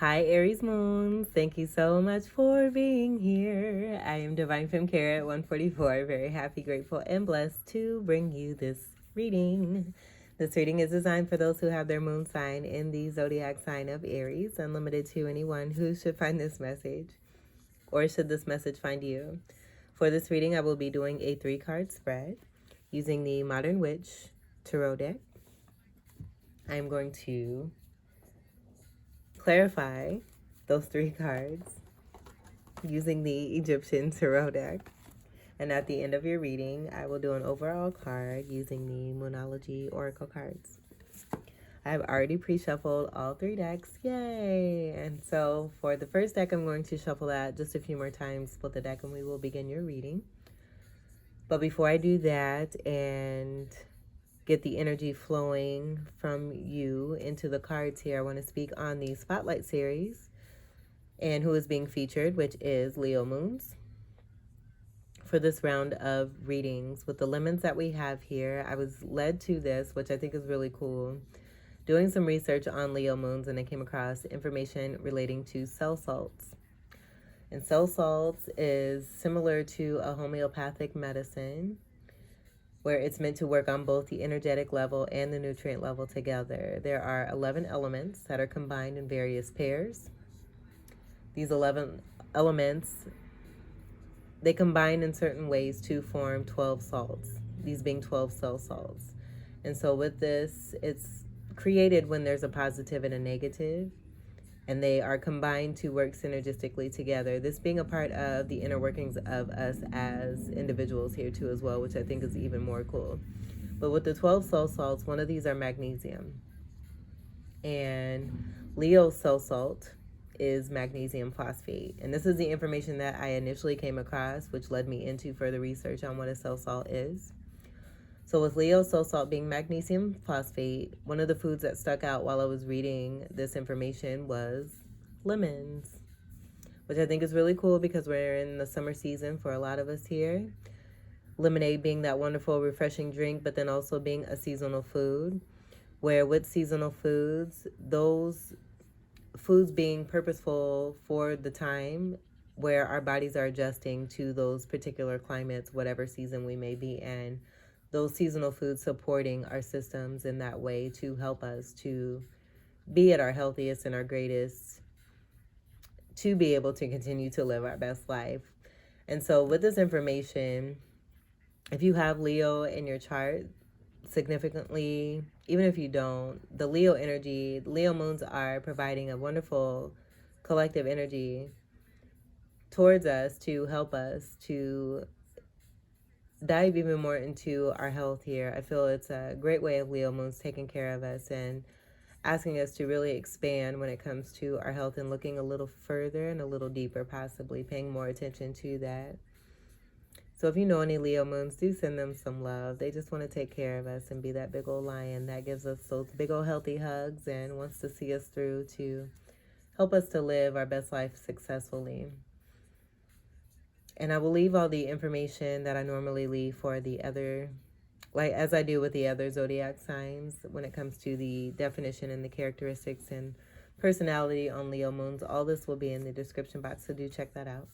Hi, Aries Moon. Thank you so much for being here. I am Divine Femme Carrot 144. Very happy, grateful, and blessed to bring you this reading. This reading is designed for those who have their moon sign in the zodiac sign of Aries, unlimited to anyone who should find this message, or should this message find you. For this reading, I will be doing a 3-card spread using the Modern Witch Tarot deck. I am going to clarify those 3 cards using the Egyptian Tarot deck. And at the end of your reading, I will do an overall card using the Moonology Oracle cards. I have already pre-shuffled all 3 decks. Yay! And so for the first deck, I'm going to shuffle that just a few more times, split the deck, and we will begin your reading. But before I do that and get the energy flowing from you into the cards here, I want to speak on the Spotlight series and who is being featured, which is Leo Moons. For this round of readings with the lemons that we have here, I was led to this, which I think is really cool, doing some research on Leo Moons, and I came across information relating to cell salts. And cell salts is similar to a homeopathic medicine, where it's meant to work on both the energetic level and the nutrient level together. There are 11 elements that are combined in various pairs. These 11 elements, they combine in certain ways to form 12 salts, these being 12 cell salts. And so with this, it's created when there's a positive and a negative, and they are combined to work synergistically together. This being a part of the inner workings of us as individuals here too as well, which I think is even more cool. But with the 12 cell salts, one of these are magnesium. And Leo's cell salt is magnesium phosphate. And this is the information that I initially came across, which led me into further research on what a cell salt is. So with Leo's cell salt being magnesium phosphate, one of the foods that stuck out while I was reading this information was lemons, which I think is really cool because we're in the summer season for a lot of us here. Lemonade being that wonderful, refreshing drink, but then also being a seasonal food, where with seasonal foods, those foods being purposeful for the time where our bodies are adjusting to those particular climates, whatever season we may be in, those seasonal foods supporting our systems in that way to help us to be at our healthiest and our greatest, to be able to continue to live our best life. And so with this information, if you have Leo in your chart significantly, even if you don't, the Leo energy, Leo moons are providing a wonderful collective energy towards us to help us to dive even more into our health here. I feel it's a great way of Leo moons taking care of us and asking us to really expand when it comes to our health and looking a little further and a little deeper, possibly paying more attention to that. So if you know any Leo moons, do send them some love. They just want to take care of us and be that big old lion that gives us those big old healthy hugs and wants to see us through to help us to live our best life successfully. And I will leave all the information that I normally leave for the other, like as I do with the other zodiac signs when it comes to the definition and the characteristics and personality on Leo moons. All this will be in the description box, so do check that out.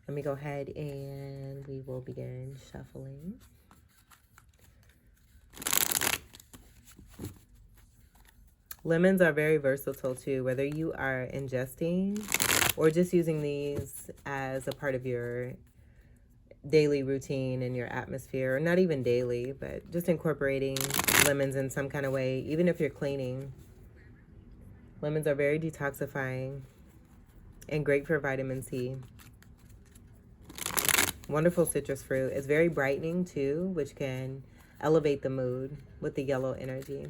Let me go ahead and we will begin shuffling. Lemons are very versatile too, whether you are ingesting or just using these as a part of your daily routine and your atmosphere, or not even daily, but just incorporating lemons in some kind of way, even if you're cleaning. Lemons are very detoxifying and great for vitamin C. Wonderful citrus fruit. It's very brightening too, which can elevate the mood with the yellow energy.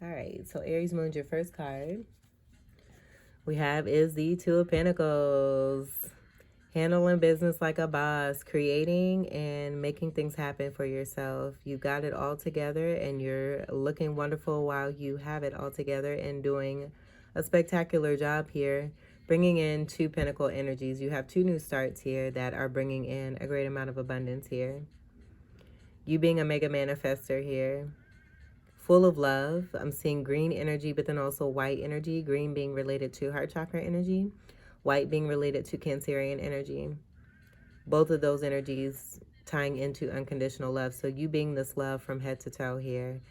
All right, so Aries moon, your first card we have is the Two of Pentacles. Handling business like a boss, creating and making things happen for yourself. You got it all together and you're looking wonderful while you have it all together and doing a spectacular job here. bringing in two pentacle energies. You have two new starts here that are bringing in a great amount of abundance here. You being a mega manifester here, full of love. I'm seeing green energy, but then also white energy. Green being related to heart chakra energy, white being related to Cancerian energy. Both of those energies tying into unconditional love. So you being this love from head to toe here.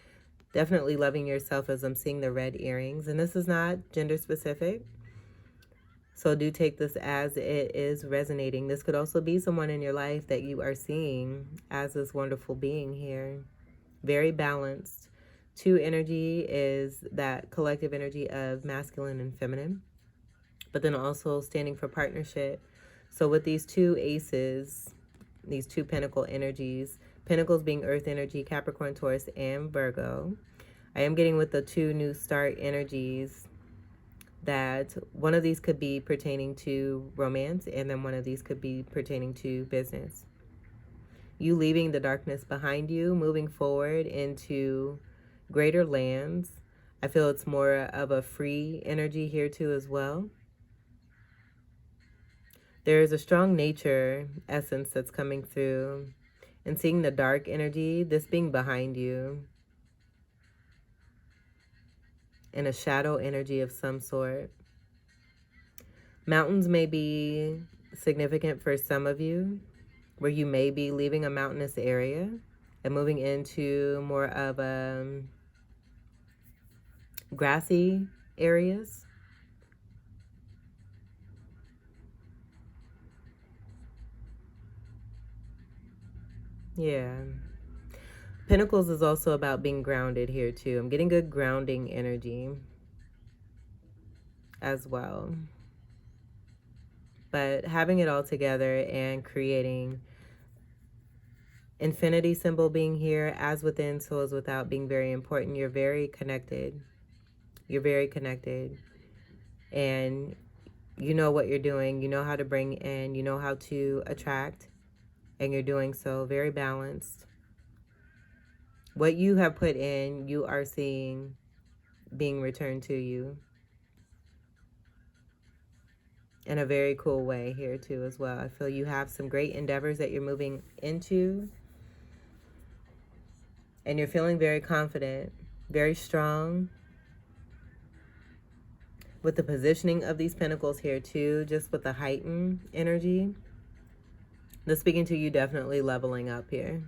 Definitely loving yourself, as I'm seeing the red earrings. And this is not gender specific, so do take this as it is resonating. This could also be someone in your life that you are seeing as this wonderful being here. Very balanced. Two energy is that collective energy of masculine and feminine, but then also standing for partnership. So with these two aces, these two pentacle energies, pentacles being earth energy, Capricorn, Taurus, and Virgo, I am getting with the two new start energies that one of these could be pertaining to romance, and then one of these could be pertaining to business. You leaving the darkness behind you, moving forward into greater lands. I feel it's more of a free energy here too as well. There's a strong nature essence that's coming through, and seeing the dark energy, this being behind you, and a shadow energy of some sort. Mountains may be significant for some of you, where you may be leaving a mountainous area and moving into more of grassy areas. Yeah. Pentacles is also about being grounded here too. I'm getting good grounding energy as well. But having it all together and creating infinity symbol being here, as within, so as without, being very important. You're very connected. You're very connected. And you know what you're doing. You know how to bring in. You know how to attract. And you're doing so very balanced. What you have put in, you are seeing being returned to you in a very cool way here too as well. I feel you have some great endeavors that you're moving into, and you're feeling very confident, very strong with the positioning of these pentacles here too, just with the heightened energy. The speaking to you definitely leveling up here.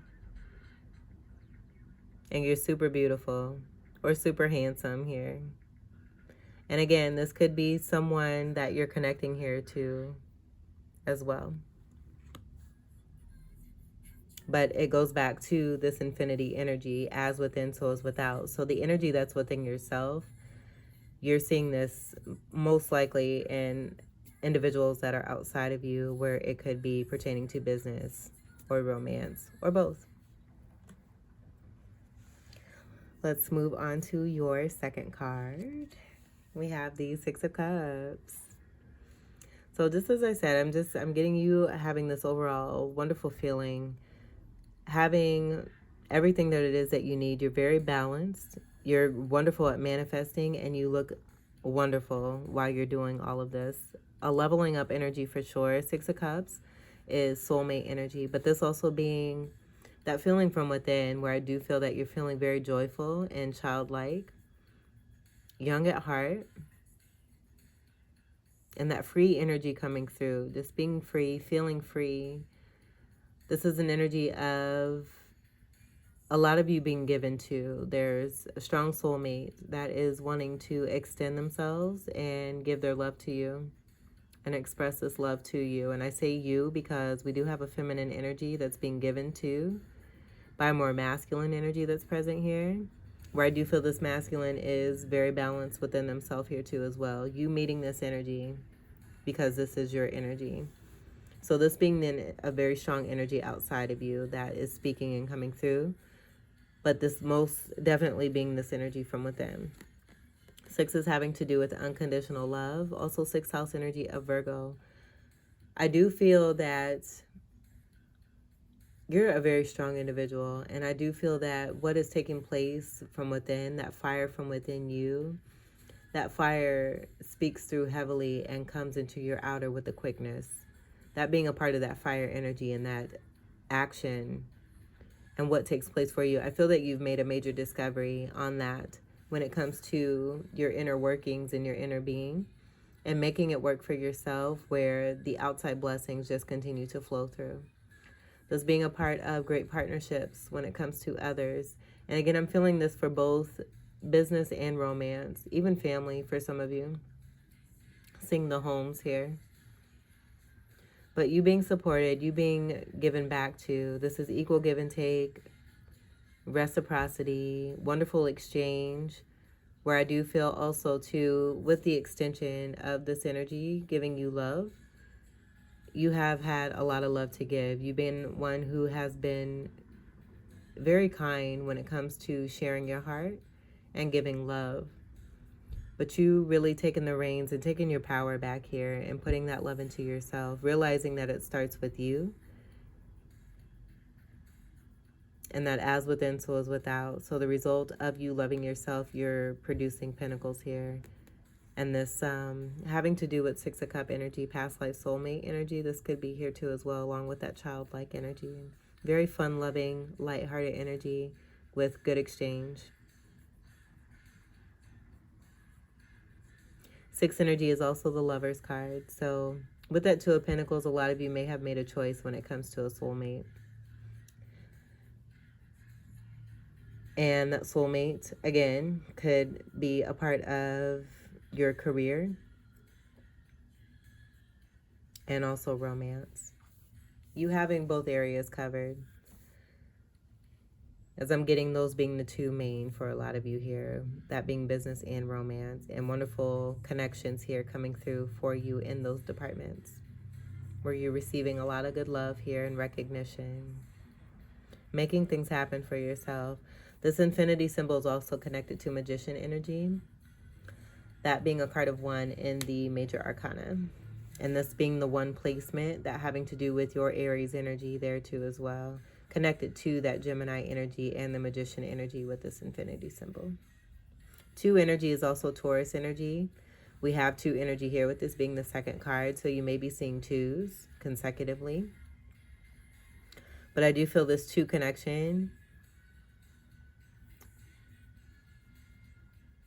And you're super beautiful or super handsome here. And again, this could be someone that you're connecting here to as well. But it goes back to this infinity energy, as within, so as without. So the energy that's within yourself, you're seeing this most likely in individuals that are outside of you, where it could be pertaining to business or romance or both. Let's move on to your second card. We have the Six of Cups. So just as I said, I'm getting you having this overall wonderful feeling, having everything that it is that you need. You're very balanced. You're wonderful at manifesting, and you look wonderful while you're doing all of this. A leveling up energy for sure. Six of Cups is soulmate energy, but this also being that feeling from within, where I do feel that you're feeling very joyful and childlike, young at heart, and that free energy coming through, just being free, feeling free. This is an energy of a lot of you being given to. There's a strong soulmate that is wanting to extend themselves and give their love to you and express this love to you. And I say you because we do have a feminine energy that's being given to by a more masculine energy that's present here, where I do feel this masculine is very balanced within themselves here too as well. You meeting this energy because this is your energy. So this being then a very strong energy outside of you that is speaking and coming through, but this most definitely being this energy from within. Six is having to do with unconditional love. Also sixth house energy of Virgo. I do feel that you're a very strong individual, and I do feel that what is taking place from within, that fire from within you, That fire speaks through heavily and comes into your outer with a quickness. That being a part of that fire energy and that action and what takes place for you. I feel that you've made a major discovery on that when it comes to your inner workings and your inner being and making it work for yourself, where the outside blessings just continue to flow through. Thus being a part of great partnerships when it comes to others. And again, I'm feeling this for both business and romance, even family for some of you. Seeing the homes here. But you being supported, you being given back to. This is equal give and take, reciprocity, wonderful exchange, where I do feel also too, with the extension of this energy giving you love, you have had a lot of love to give. You've been one who has been very kind when it comes to sharing your heart and giving love. But you really taking the reins and taking your power back here and putting that love into yourself, realizing that it starts with you. And that as within, so is without. So the result of you loving yourself, you're producing pentacles here. And this having to do with Six of Cup energy, past life soulmate energy, this could be here too as well, along with that childlike energy. Very fun-loving, lighthearted energy with good exchange. Six energy is also the Lover's card. So with that Two of Pentacles, a lot of you may have made a choice when it comes to a soulmate. And that soulmate, again, could be a part of your career and also romance. You having both areas covered, as I'm getting those being the two main for a lot of you here, that being business and romance, and wonderful connections here coming through for you in those departments, where you're receiving a lot of good love here and recognition, making things happen for yourself. This infinity symbol is also connected to magician energy, that being a card of one in the major arcana. And this being the one placement, that having to do with your Aries energy there too as well, connected to that Gemini energy and the magician energy with this infinity symbol. Two energy is also Taurus energy. We have two energy here with this being the second card, so you may be seeing twos consecutively. But I do feel this two connection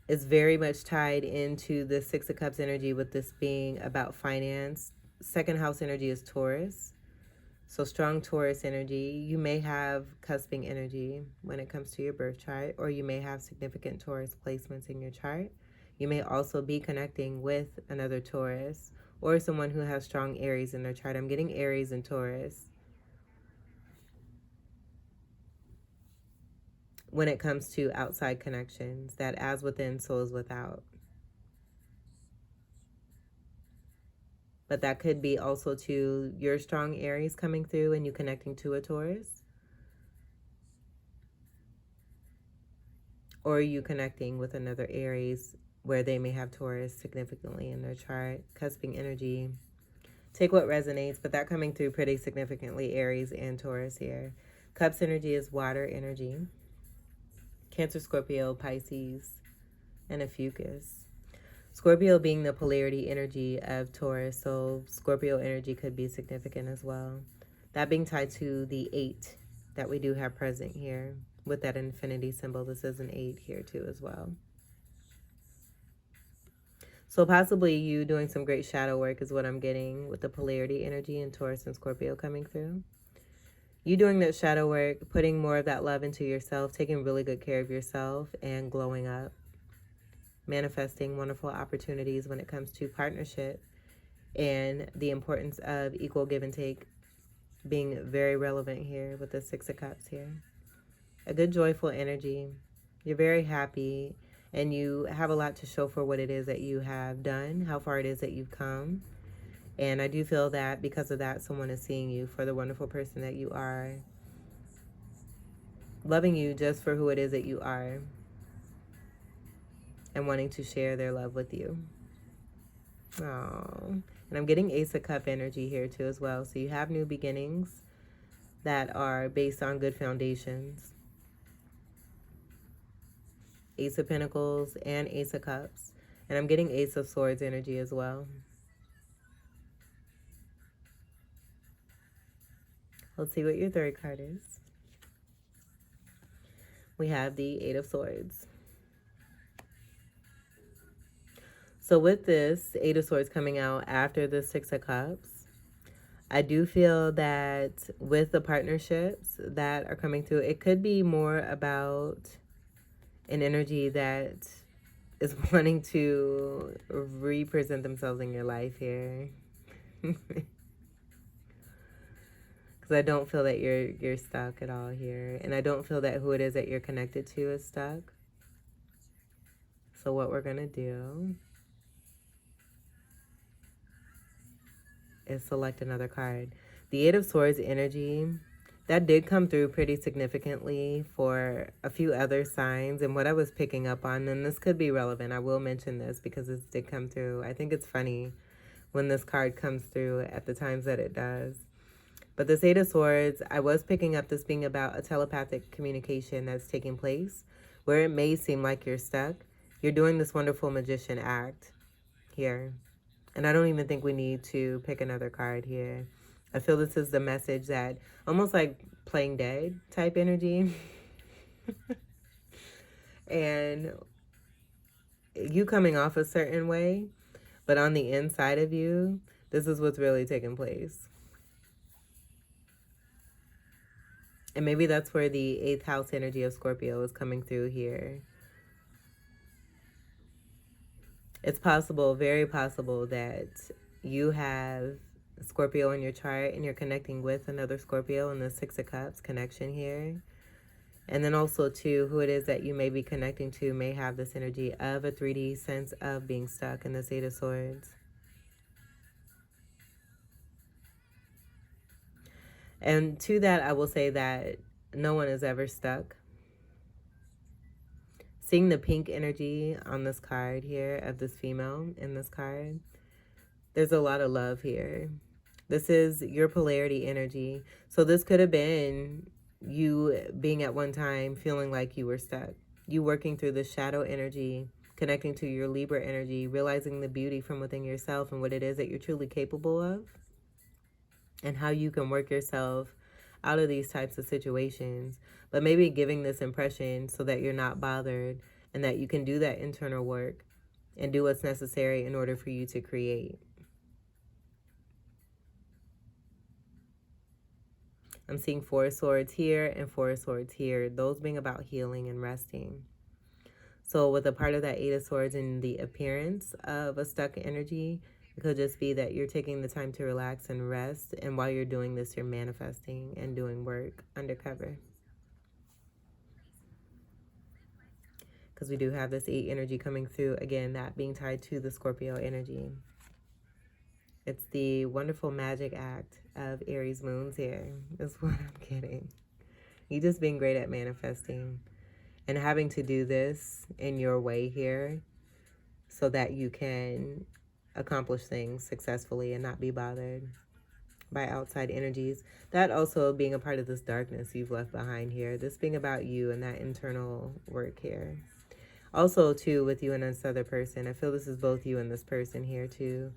is very much tied into the Six of Cups energy, with this being about finance. Second house energy is Taurus. So strong Taurus energy. You may have cusping energy when it comes to your birth chart, or you may have significant Taurus placements in your chart. You may also be connecting with another Taurus or someone who has strong Aries in their chart. I'm getting Aries and Taurus when it comes to outside connections, that as within, so is without. But that could be also to your strong Aries coming through and you connecting to a Taurus. Or you connecting with another Aries where they may have Taurus significantly in their chart. Cusping energy. Take what resonates, but that coming through pretty significantly, Aries and Taurus here. Cups energy is water energy. Cancer, Scorpio, Pisces, and a Fucus. Scorpio being the polarity energy of Taurus, so Scorpio energy could be significant as well. That being tied to the 8 that we do have present here with that infinity symbol. This is an 8 here too as well. So possibly you doing some great shadow work is what I'm getting with the polarity energy in Taurus and Scorpio coming through. You doing that shadow work, putting more of that love into yourself, taking really good care of yourself, and glowing up. Manifesting wonderful opportunities when it comes to partnership and the importance of equal give and take being very relevant here with the Six of Cups here. A good joyful energy. You're very happy and you have a lot to show for what it is that you have done, how far it is that you've come. And I do feel that because of that, someone is seeing you for the wonderful person that you are, loving you just for who it is that you are, and wanting to share their love with you. Oh, and I'm getting Ace of Cup energy here too as well. So you have new beginnings that are based on good foundations. Ace of Pentacles and Ace of Cups. And I'm getting Ace of Swords energy as well. Let's see what your third card is. We have the Eight of Swords. So with this Eight of Swords coming out after the Six of Cups, I do feel that with the partnerships that are coming through, it could be more about an energy that is wanting to represent themselves in your life here. Because I don't feel that you're stuck at all here. And I don't feel that who it is that you're connected to is stuck. So what we're going to do is select another card. The Eight of Swords energy, that did come through pretty significantly for a few other signs. And what I was picking up on, and this could be relevant, I will mention this because this did come through. I think it's funny when this card comes through at the times that it does. But this Eight of Swords, I was picking up this being about a telepathic communication that's taking place where it may seem like you're stuck. You're doing this wonderful magician act here. And I don't even think we need to pick another card here. I feel this is the message that almost like playing dead type energy. And you coming off a certain way, but on the inside of you, this is what's really taking place. And maybe that's where the 8th house energy of Scorpio is coming through here. It's possible, very possible, that you have Scorpio in your chart and you're connecting with another Scorpio in the Six of Cups connection here. And then also, too, who it is that you may be connecting to may have this energy of a 3D sense of being stuck in this Eight of Swords. And to that, I will say that no one is ever stuck. Seeing the pink energy on this card here of this female in this card, there's a lot of love here. This is your polarity energy. So this could have been you being at one time feeling like you were stuck. You working through the shadow energy, connecting to your Libra energy, realizing the beauty from within yourself and what it is that you're truly capable of, and how you can work yourself out of these types of situations. But maybe giving this impression so that you're not bothered and that you can do that internal work and do what's necessary in order for you to create. I'm seeing Four of Swords here and Four of Swords here, those being about healing and resting. So with a part of that Eight of Swords in the appearance of a stuck energy, it could just be that you're taking the time to relax and rest. And while you're doing this, you're manifesting and doing work undercover. Because we do have this 8 energy coming through. Again, that being tied to the Scorpio energy. It's the wonderful magic act of Aries moons here, is what I'm getting. You just being great at manifesting and having to do this in your way here so that you can accomplish things successfully and not be bothered by outside energies. That also being a part of this darkness you've left behind here. This being about you and that internal work here. Also, too, with you and this other person. I feel this is both you and this person here, too.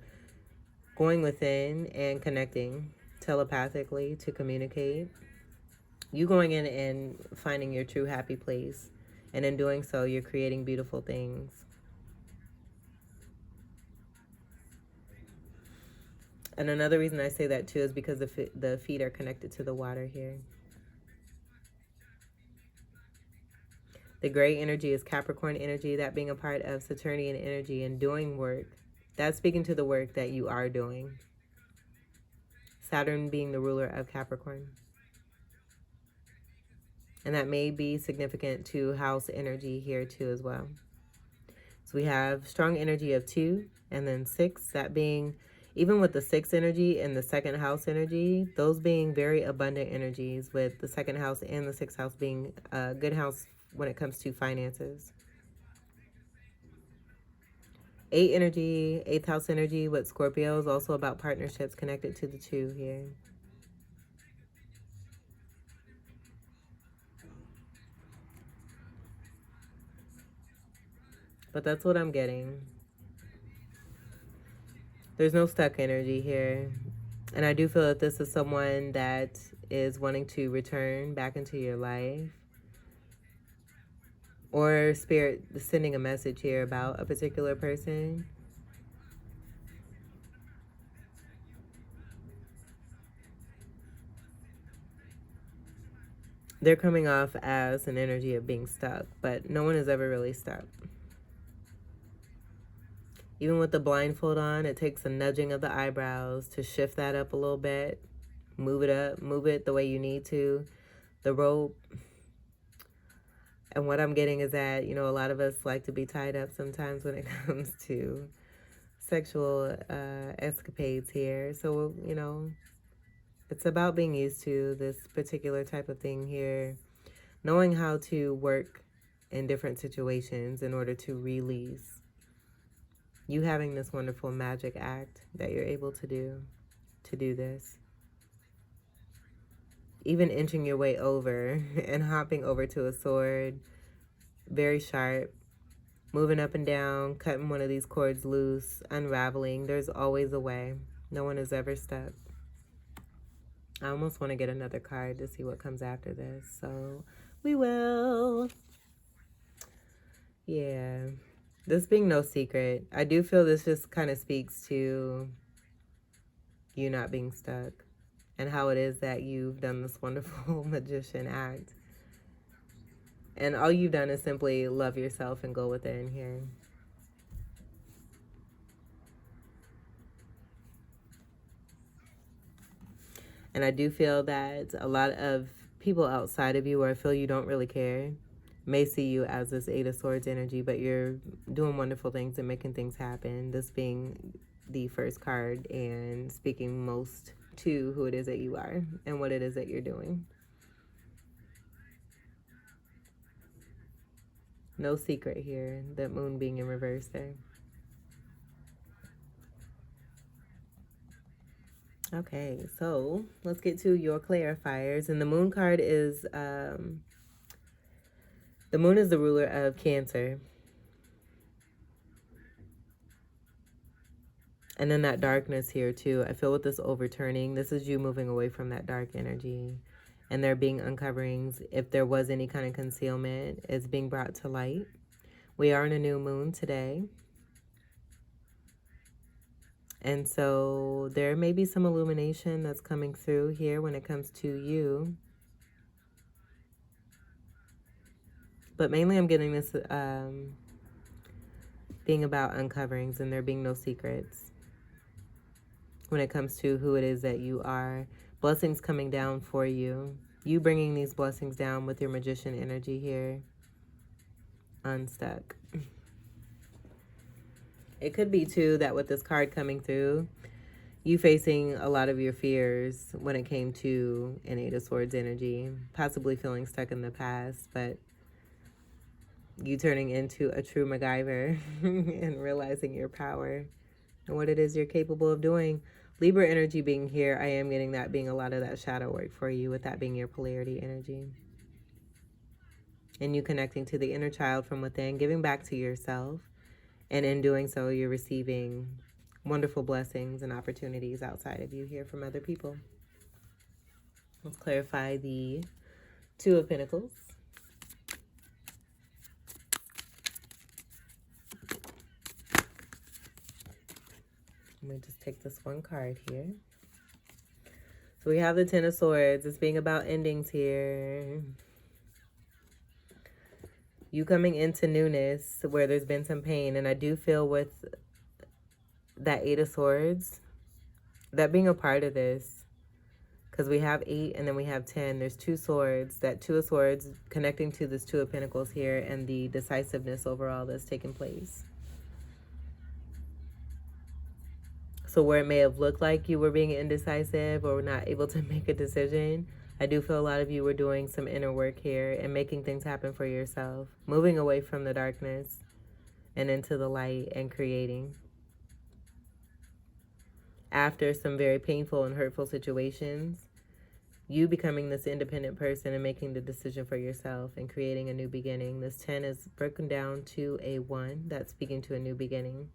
Going within and connecting telepathically to communicate. You going in and finding your true happy place. And in doing so, you're creating beautiful things. And another reason I say that too is because the feet are connected to the water here. The gray energy is Capricorn energy, that being a part of Saturnian energy and doing work. That's speaking to the work that you are doing. Saturn being the ruler of Capricorn. And that may be significant to house energy here too as well. So we have strong energy of 2 and then 6, that being, even with the 6 energy and the second house energy, those being very abundant energies, with the second house and the 6th house being a good house when it comes to finances. 8 energy, 8th house energy with Scorpio is also about partnerships connected to the 2 here. But that's what I'm getting. There's no stuck energy here. And I do feel that this is someone that is wanting to return back into your life. Or spirit sending a message here about a particular person. They're coming off as an energy of being stuck, but no one is ever really stuck. Even with the blindfold on, it takes a nudging of the eyebrows to shift that up a little bit. Move it up, move it the way you need to. The rope. And what I'm getting is that, you know, a lot of us like to be tied up sometimes when it comes to sexual escapades here. So, you know, it's about being used to this particular type of thing here. Knowing how to work in different situations in order to release. You having this wonderful magic act that you're able to do this. Even inching your way over and hopping over to a sword. Very sharp. Moving up and down, cutting one of these cords loose, unraveling. There's always a way. No one is ever stuck. I almost want to get another card to see what comes after this. So we will. Yeah. This being no secret. I do feel this just kind of speaks to you not being stuck. And how it is that you've done this wonderful magician act. And all you've done is simply love yourself and go with it in here. And I do feel that a lot of people outside of you, or I feel you don't really care, may see you as this Eight of Swords energy, but you're doing wonderful things and making things happen. This being the first card and speaking most to who it is that you are and what it is that you're doing. No secret here, that moon being in reverse there. Okay, so let's get to your clarifiers. And the moon card is, the moon is the ruler of Cancer. And then that darkness here too. I feel with this overturning, this is you moving away from that dark energy. And there being uncoverings. If there was any kind of concealment, it's being brought to light. We are in a new moon today. And so there may be some illumination that's coming through here when it comes to you. But mainly I'm getting this being about uncoverings and there being no secrets when it comes to who it is that you are. Blessings coming down for you. You bringing these blessings down with your magician energy here. Unstuck. It could be, too, that with this card coming through, you facing a lot of your fears when it came to an Eight of Swords energy. Possibly feeling stuck in the past, but you turning into a true MacGyver and realizing your power and what it is you're capable of doing. Libra energy being here, I am getting that being a lot of that shadow work for you, with that being your polarity energy. And you connecting to the inner child from within, giving back to yourself. And in doing so, you're receiving wonderful blessings and opportunities outside of you here from other people. Let's clarify the Two of Pentacles. I'm going to just take this one card here. So we have the Ten of Swords. It's being about endings here. You coming into newness where there's been some pain. And I do feel with that Eight of Swords, that being a part of this, because we have 8 and then we have 10. There's 2 swords. That Two of Swords connecting to this Two of Pentacles here and the decisiveness overall that's taking place. So where it may have looked like you were being indecisive or not able to make a decision, I do feel a lot of you were doing some inner work here and making things happen for yourself. Moving away from the darkness and into the light and creating. After some very painful and hurtful situations, you becoming this independent person and making the decision for yourself and creating a new beginning. This 10 is broken down to a 1. That's speaking to a new beginning.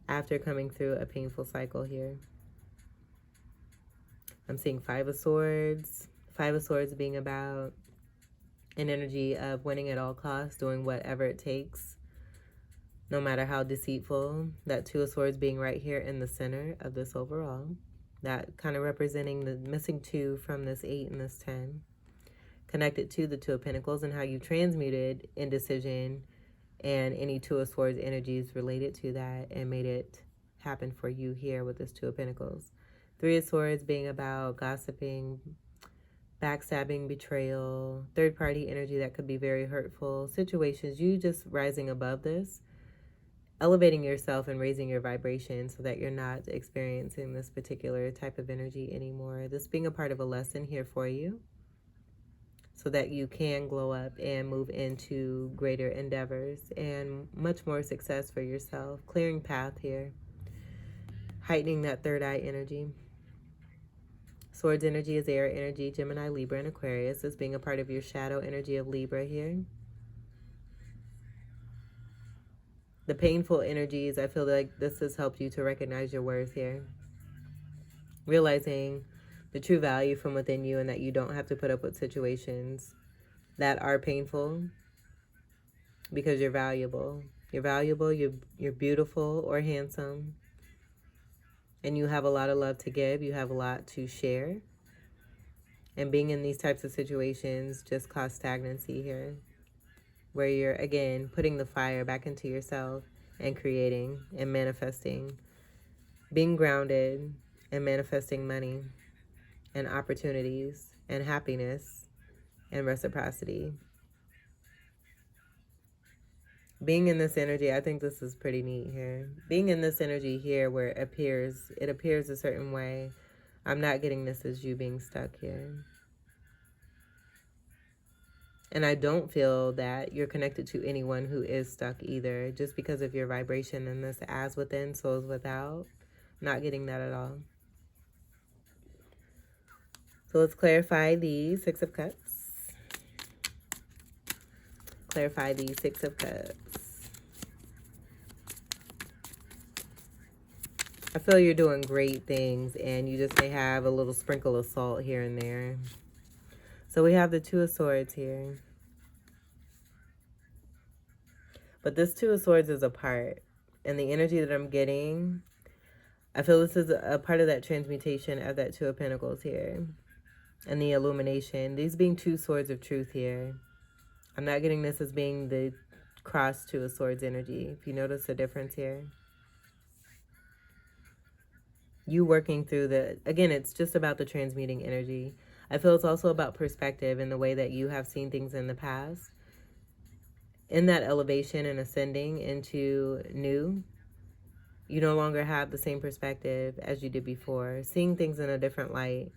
after coming through a painful cycle here. I'm seeing Five of Swords. Five of Swords being about an energy of winning at all costs, doing whatever it takes, no matter how deceitful. That Two of Swords being right here in the center of this overall. That kind of representing the missing 2 from this 8 and this 10. Connected to the Two of Pentacles and how you transmuted indecision and any Two of Swords energies related to that and made it happen for you here with this Two of Pentacles. Three of Swords being about gossiping, backstabbing, betrayal, third-party energy that could be very hurtful, situations, you just rising above this, elevating yourself and raising your vibration so that you're not experiencing this particular type of energy anymore. This being a part of a lesson here for you so that you can glow up and move into greater endeavors and much more success for yourself. Clearing path here, heightening that third eye energy. Swords energy is air energy, Gemini, Libra, and Aquarius. This being a part of your shadow energy of Libra here. The painful energies, I feel like this has helped you to recognize your worth here. Realizing the true value from within you and that you don't have to put up with situations that are painful because you're valuable. You're valuable, you're beautiful or handsome, and you have a lot of love to give. You have a lot to share. And being in these types of situations just cause stagnancy here, where you're, again, putting the fire back into yourself and creating and manifesting, being grounded and manifesting money and opportunities and happiness and reciprocity. Being in this energy, I think this is pretty neat here. Being in this energy here where it appears a certain way. I'm not getting this as you being stuck here. And I don't feel that you're connected to anyone who is stuck either, just because of your vibration and this as within, so is without. Not getting that at all. So let's clarify the Six of Cups. Clarify the Six of Cups. I feel you're doing great things and you just may have a little sprinkle of salt here and there. So we have the Two of Swords here. But this Two of Swords is a part. And the energy that I'm getting, I feel this is a part of that transmutation of that Two of Pentacles here. And the illumination. These being two swords of truth here. I'm not getting this as being the cross Two of Swords energy. If you notice the difference here. You working through the, again, it's just about the transmuting energy. I feel it's also about perspective and the way that you have seen things in the past. In that elevation and ascending into new, you no longer have the same perspective as you did before. Seeing things in a different light.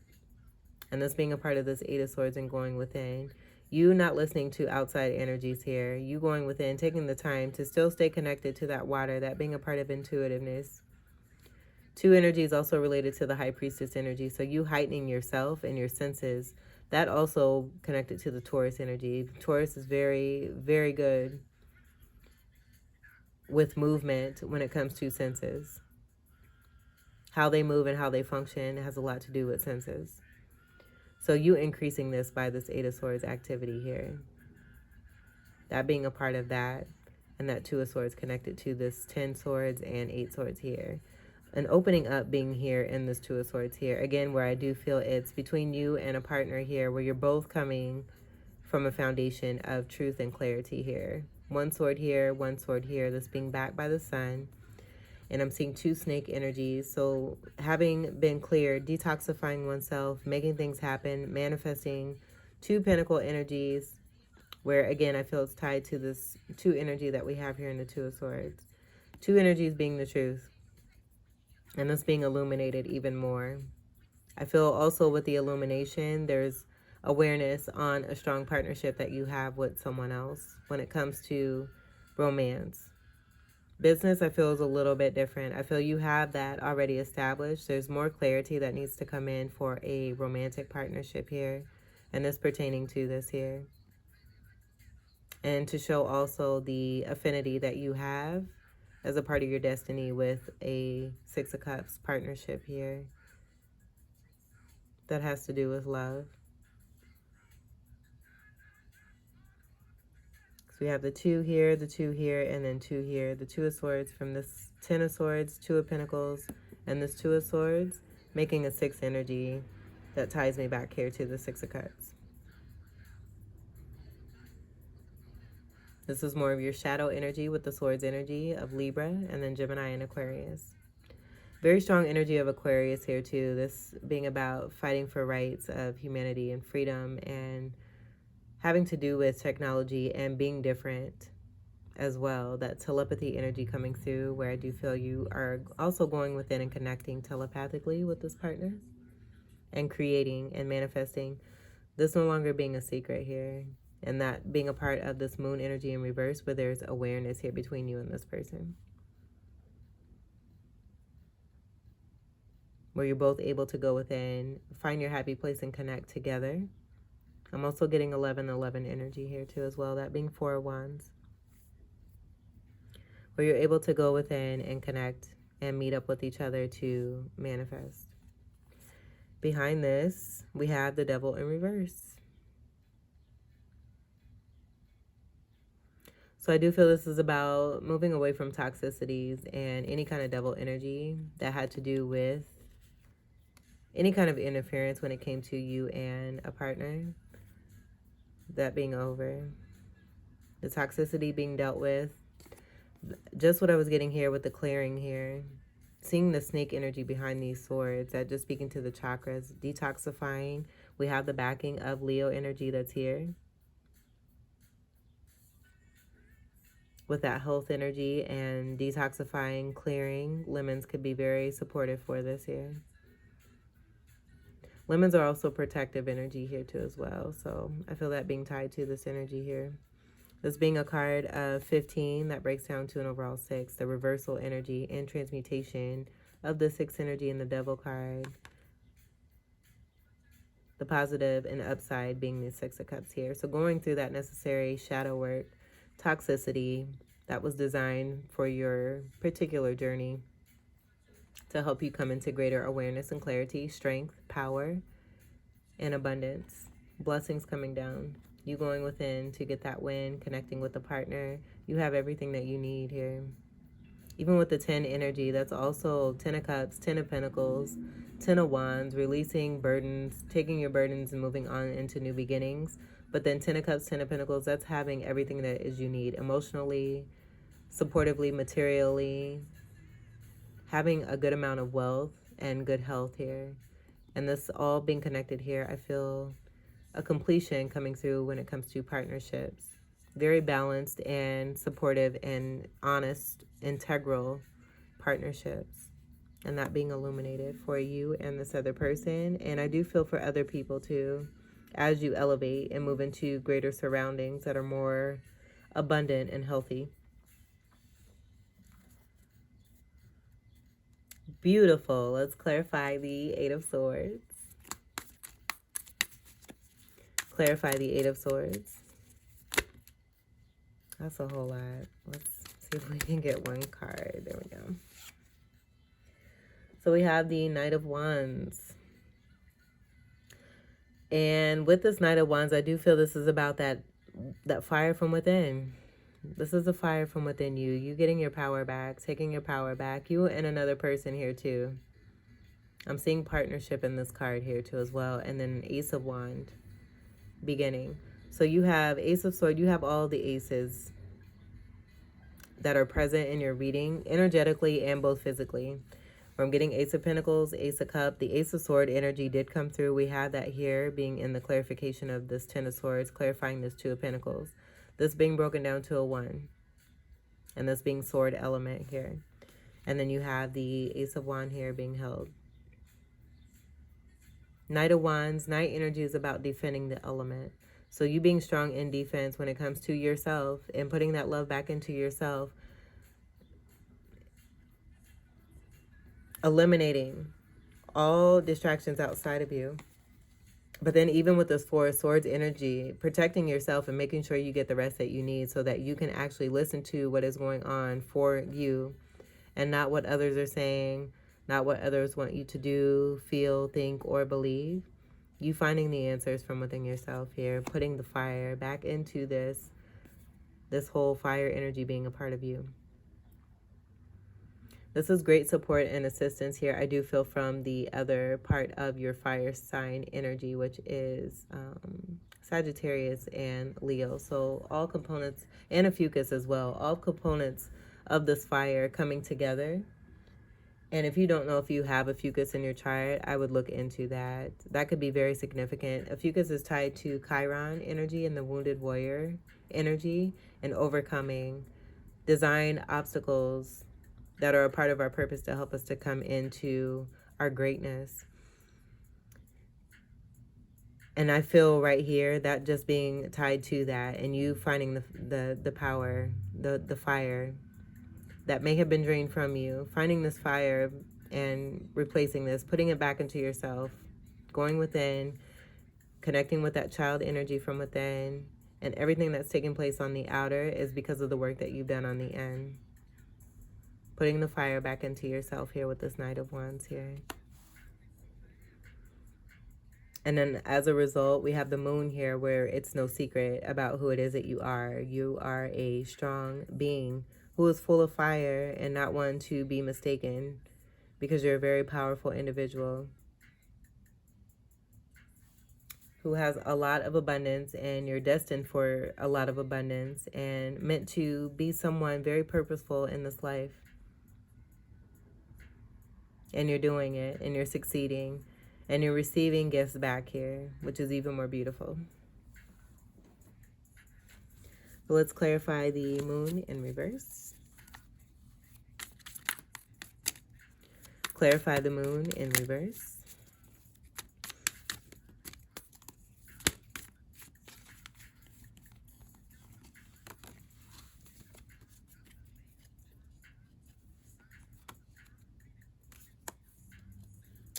And this being a part of this Eight of Swords and going within. You not listening to outside energies here. You going within, taking the time to still stay connected to that water. That being a part of intuitiveness. Two energies also related to the High Priestess energy. So you heightening yourself and your senses. That also connected to the Taurus energy. Taurus is very, very good with movement when it comes to senses. How they move and how they function has a lot to do with senses. So you increasing this by this Eight of Swords activity here. That being a part of that. And that Two of Swords connected to this 10 Swords and 8 Swords here. An opening up being here in this Two of Swords here. Again, where I do feel it's between you and a partner here where you're both coming from a foundation of truth and clarity here. One sword here, one sword here. This being backed by the sun. And I'm seeing two snake energies. So having been cleared, detoxifying oneself, making things happen, manifesting two pentacle energies. Where, again, I feel it's tied to this two energy that we have here in the Two of Swords. Two energies being the truth. And this being illuminated even more. I feel also with the illumination, there's awareness on a strong partnership that you have with someone else when it comes to romance. Business, I feel, is a little bit different. I feel you have that already established. There's more clarity that needs to come in for a romantic partnership here. And this pertaining to this here. And to show also the affinity that you have as a part of your destiny with a Six of Cups partnership here that has to do with love. So we have the 2 here, the 2 here, and then 2 here. The 2 of Swords from this 10 of Swords, 2 of Pentacles, and this 2 of Swords, making a 6 energy that ties me back here to the 6 of Cups. This is more of your shadow energy with the Swords energy of Libra, and then Gemini and Aquarius. Very strong energy of Aquarius here too. This being about fighting for rights of humanity and freedom, and having to do with technology and being different as well. That telepathy energy coming through, where I do feel you are also going within and connecting telepathically with this partner and creating and manifesting. This no longer being a secret here, and that being a part of this moon energy in reverse, where there's awareness here between you and this person, where you're both able to go within, find your happy place and connect together. I'm also getting 11-11 energy here too as well, that being 4 of Wands, where you're able to go within and connect and meet up with each other to manifest. Behind this, we have the Devil in reverse. So I do feel this is about moving away from toxicities and any kind of devil energy that had to do with any kind of interference when it came to you and a partner. That being over. The toxicity being dealt with. Just what I was getting here with the clearing here. Seeing the snake energy behind these swords, that just speaking to the chakras, detoxifying. We have the backing of Leo energy that's here. With that health energy and detoxifying, clearing, lemons could be very supportive for this here. Lemons are also protective energy here too as well. So I feel that being tied to this energy here. This being a card of 15 that breaks down to an overall 6. The reversal energy and transmutation of the 6 energy in the Devil card. The positive and upside being the 6 of Cups here. So going through that necessary shadow work, toxicity that was designed for your particular journey to help you come into greater awareness and clarity, strength, power, and abundance. Blessings coming down. You going within to get that win, connecting with a partner. You have everything that you need here. Even with the 10 energy, that's also 10 of Cups, 10 of Pentacles, 10 of Wands, releasing burdens, taking your burdens and moving on into new beginnings. But then 10 of Cups, 10 of Pentacles, that's having everything that is you need emotionally, supportively, materially, having a good amount of wealth and good health here. And this all being connected here, I feel a completion coming through when it comes to partnerships. Very balanced and supportive and honest, integral partnerships. And that being illuminated for you and this other person. And I do feel for other people too, as you elevate and move into greater surroundings that are more abundant and healthy. Beautiful. Let's clarify the 8 of Swords. Clarify the 8 of Swords. That's a whole lot. Let's see if we can get one card. There we go. So we have the Knight of Wands. And with this Knight of Wands, I do feel this is about that fire from within. This is a fire from within you. You getting your power back, taking your power back. You and another person here too. I'm seeing partnership in this card here too as well. And then an Ace of Wand. Beginning. So you have Ace of Sword, you have all the aces that are present in your reading, energetically and both physically. I'm getting Ace of Pentacles, Ace of Cup. The Ace of Sword energy did come through. We have that here being in the clarification of this 10 of Swords, clarifying this 2 of Pentacles. This being broken down to a 1. And this being sword element here. And then you have the Ace of Wands here being held. Knight of Wands, Knight energy is about defending the element. So you being strong in defense when it comes to yourself and putting that love back into yourself. Eliminating all distractions outside of you. But then even with this 4 of Swords energy, protecting yourself and making sure you get the rest that you need so that you can actually listen to what is going on for you and not what others are saying, not what others want you to do, feel, think, or believe. You finding the answers from within yourself here, putting the fire back into this whole fire energy being a part of you. This is great support and assistance here. I do feel from the other part of your fire sign energy, which is Sagittarius and Leo. So all components, and a Fucus as well, all components of this fire coming together. And if you don't know if you have a Fucus in your chart, I would look into that. That could be very significant. A Fucus is tied to Chiron energy and the wounded warrior energy, and overcoming design obstacles that are a part of our purpose to help us to come into our greatness. And I feel right here that just being tied to that, and you finding the power, the fire that may have been drained from you, finding this fire and replacing this, putting it back into yourself, going within, connecting with that child energy from within, and everything that's taking place on the outer is because of the work that you've done on the end. Putting the fire back into yourself here with this Knight of Wands here. And then as a result, we have the moon here, where it's no secret about who it is that you are. You are a strong being who is full of fire and not one to be mistaken, because you're a very powerful individual who has a lot of abundance, and you're destined for a lot of abundance and meant to be someone very purposeful in this life. And you're doing it, and you're succeeding, and you're receiving gifts back here, which is even more beautiful. So let's clarify the moon in reverse. Clarify the moon in reverse.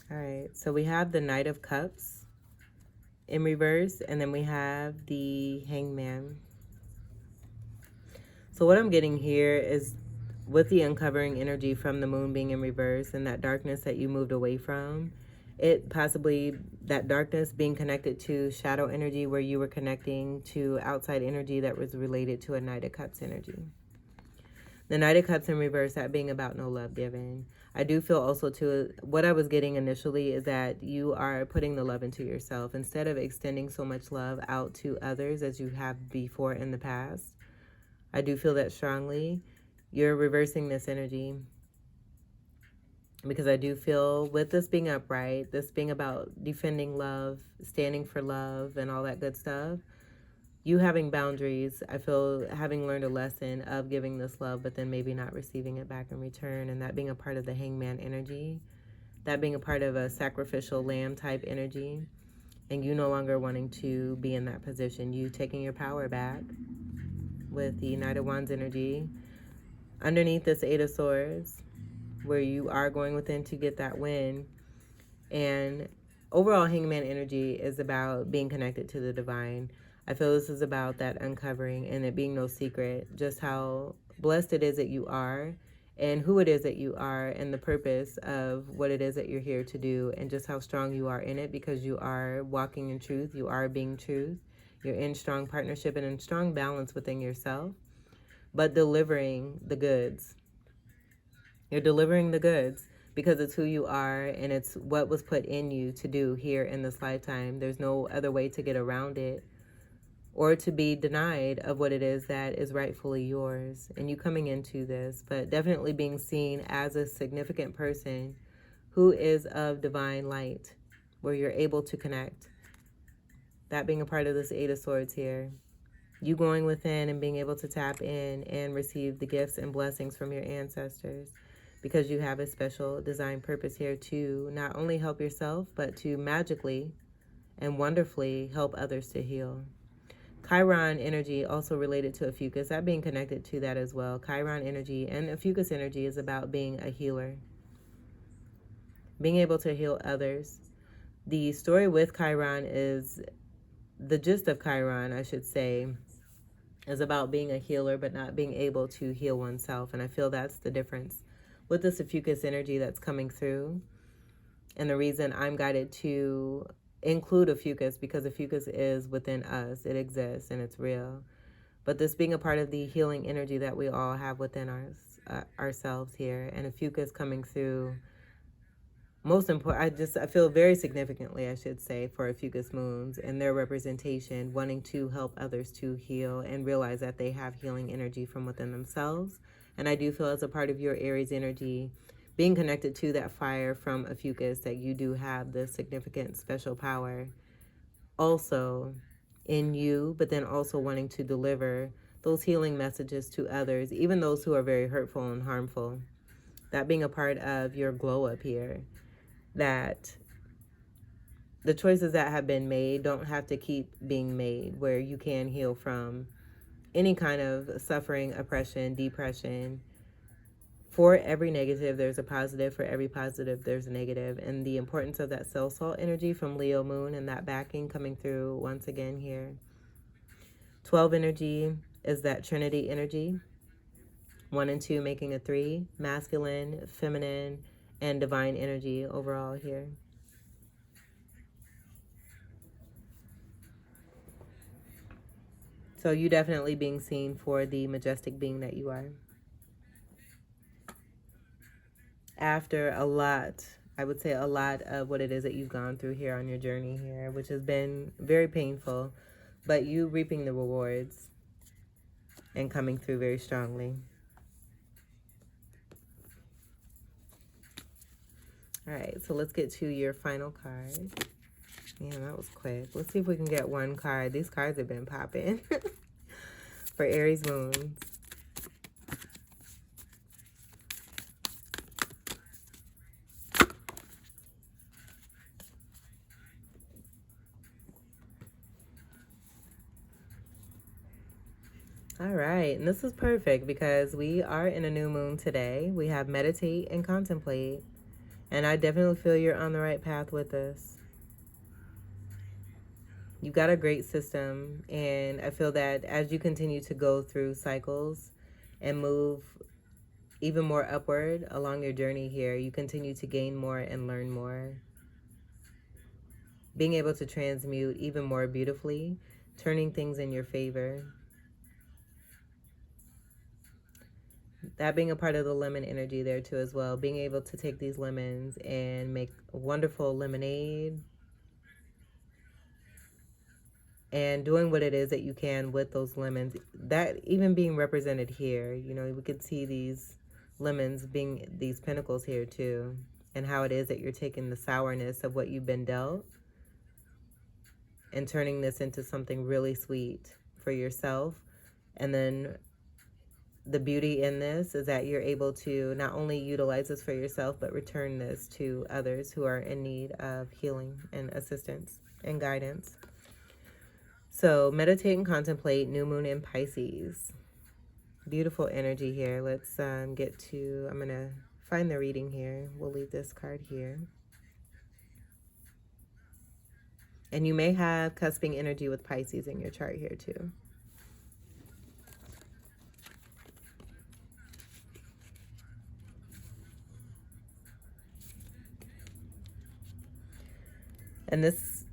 All right, so we have the Knight of Cups in reverse, and then we have the Hangman. So what I'm getting here is, with the uncovering energy from the moon being in reverse and that darkness that you moved away from, it possibly, that darkness being connected to shadow energy, where you were connecting to outside energy that was related to a Knight of Cups energy. The Knight of Cups in reverse, that being about no love given. I do feel also too, what I was getting initially is that you are putting the love into yourself instead of extending so much love out to others as you have before in the past. I do feel that strongly. You're reversing this energy, because I do feel with this being upright, this being about defending love, standing for love and all that good stuff, you having boundaries, I feel having learned a lesson of giving this love, but then maybe not receiving it back in return, and that being a part of the Hangman energy, that being a part of a sacrificial lamb type energy, and you no longer wanting to be in that position, you taking your power back with the Knight of Wands energy. Underneath this Eight of Swords, where you are going within to get that win. And overall, Hangman energy is about being connected to the divine. I feel this is about that uncovering and it being no secret, just how blessed it is that you are and who it is that you are and the purpose of what it is that you're here to do, and just how strong you are in it, because you are walking in truth, you are being truth, you're in strong partnership and in strong balance within yourself, but delivering the goods. You're delivering the goods because it's who you are and it's what was put in you to do here in this lifetime. There's no other way to get around it or to be denied of what it is that is rightfully yours. And you coming into this, but definitely being seen as a significant person who is of divine light, where you're able to connect. That being a part of this Eight of Swords here. You going within and being able to tap in and receive the gifts and blessings from your ancestors, because you have a special design purpose here to not only help yourself, but to magically and wonderfully help others to heal. Chiron energy also related to a Fucus, that being connected to that as well. Chiron energy and a Fucus energy is about being a healer, being able to heal others. The story with Chiron is, the gist of Chiron, I should say, is about being a healer but not being able to heal oneself. And I feel that's the difference with this Ophiuchus energy that's coming through. And the reason I'm guided to include Ophiuchus, because Ophiuchus is within us. It exists and it's real. But this being a part of the healing energy that we all have within ourselves here. And Ophiuchus coming through, most important, I feel very significantly, I should say, for Ophiuchus moons and their representation, wanting to help others to heal and realize that they have healing energy from within themselves. And I do feel, as a part of your Aries energy, being connected to that fire from Ophiuchus, that you do have this significant special power also in you, but then also wanting to deliver those healing messages to others, even those who are very hurtful and harmful. That being a part of your glow up here, that the choices that have been made don't have to keep being made, where you can heal from any kind of suffering, oppression, depression. For every negative, there's a positive. For every positive, there's a negative. And the importance of that cell salt energy from Leo moon and that backing coming through once again here. 12 energy is that Trinity energy. 1 and 2 making a 3. Masculine, feminine, and divine energy overall here. So you definitely being seen for the majestic being that you are. After a lot, I would say a lot of what it is that you've gone through here on your journey here, which has been very painful, but you reaping the rewards and coming through very strongly. All right, so let's get to your final card. Man, that was quick. Let's see if we can get one card. These cards have been popping for Aries moons. All right, and this is perfect because we are in a new moon today. We have meditate and contemplate, and I definitely feel you're on the right path with this. You've got a great system, and I feel that as you continue to go through cycles and move even more upward along your journey here, you continue to gain more and learn more. Being able to transmute even more beautifully, turning things in your favor. That being a part of the lemon energy there too as well. Being able to take these lemons and make wonderful lemonade. And doing what it is that you can with those lemons. That even being represented here. You know, we could see these lemons being these pinnacles here too. And how it is that you're taking the sourness of what you've been dealt and turning this into something really sweet for yourself. And then the beauty in this is that you're able to not only utilize this for yourself, but return this to others who are in need of healing and assistance and guidance. So meditate and contemplate, new moon in Pisces. Beautiful energy here. Let's get to, I'm going to find the reading here. We'll leave this card here. And you may have cusping energy with Pisces in your chart here too. And this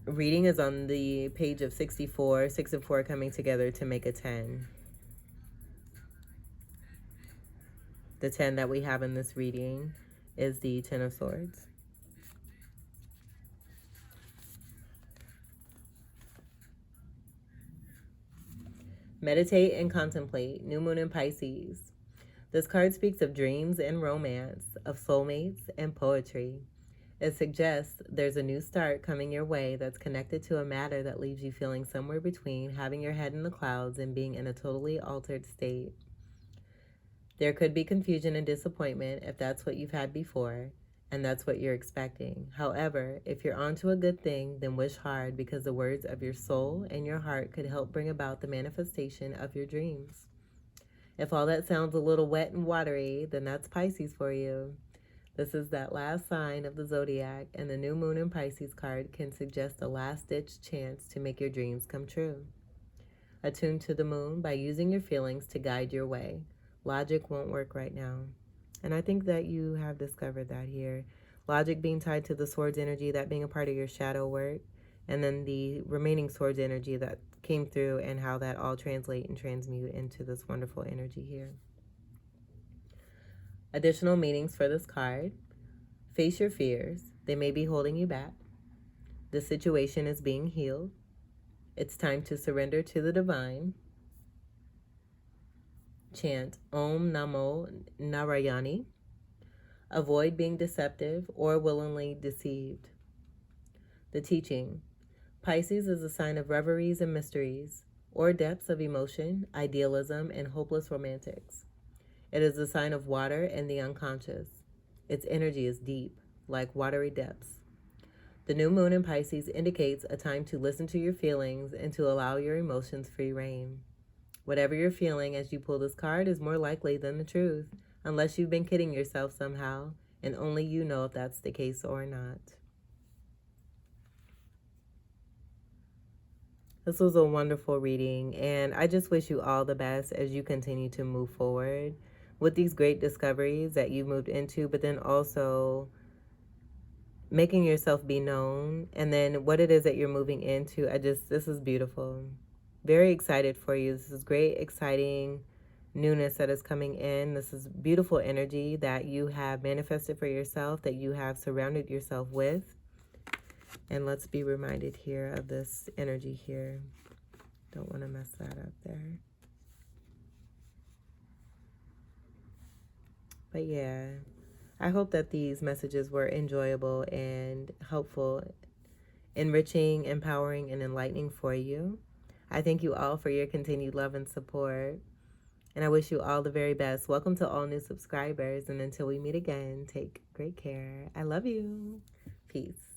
reading is on the page of 64, 6 and 4 coming together to make a 10. The 10 that we have in this reading is the 10 of Swords. Meditate and contemplate, new moon in Pisces. This card speaks of dreams and romance, of soulmates and poetry. It suggests there's a new start coming your way that's connected to a matter that leaves you feeling somewhere between having your head in the clouds and being in a totally altered state. There could be confusion and disappointment if that's what you've had before, and that's what you're expecting. However, if you're onto a good thing, then wish hard, because the words of your soul and your heart could help bring about the manifestation of your dreams. If all that sounds a little wet and watery, then that's Pisces for you. This is that last sign of the zodiac, and the new moon in Pisces card can suggest a last-ditch chance to make your dreams come true. Attune to the moon by using your feelings to guide your way. Logic won't work right now. And I think that you have discovered that here. Logic being tied to the swords energy, that being a part of your shadow work, and then the remaining swords energy that came through and how that all translate and transmute into this wonderful energy here. Additional meanings for this card. Face your fears. They may be holding you back. The situation is being healed. It's time to surrender to the divine. Chant Om Namo Narayani. Avoid being deceptive or willingly deceived. The teaching. Pisces is a sign of reveries and mysteries, or depths of emotion, idealism, and hopeless romantics. It is a sign of water and the unconscious. Its energy is deep, like watery depths. The new moon in Pisces indicates a time to listen to your feelings and to allow your emotions free rein. Whatever you're feeling as you pull this card is more likely than the truth, unless you've been kidding yourself somehow, and only you know if that's the case or not. This was a wonderful reading, and I just wish you all the best as you continue to move forward with these great discoveries that you've moved into, but then also making yourself be known, and then what it is that you're moving into. This is beautiful. Very excited for you. This is great, exciting newness that is coming in. This is beautiful energy that you have manifested for yourself, that you have surrounded yourself with. And let's be reminded here of this energy here. Don't want to mess that up there. But yeah, I hope that these messages were enjoyable and helpful, enriching, empowering, and enlightening for you. I thank you all for your continued love and support, and I wish you all the very best. Welcome to all new subscribers, and until we meet again, take great care. I love you. Peace.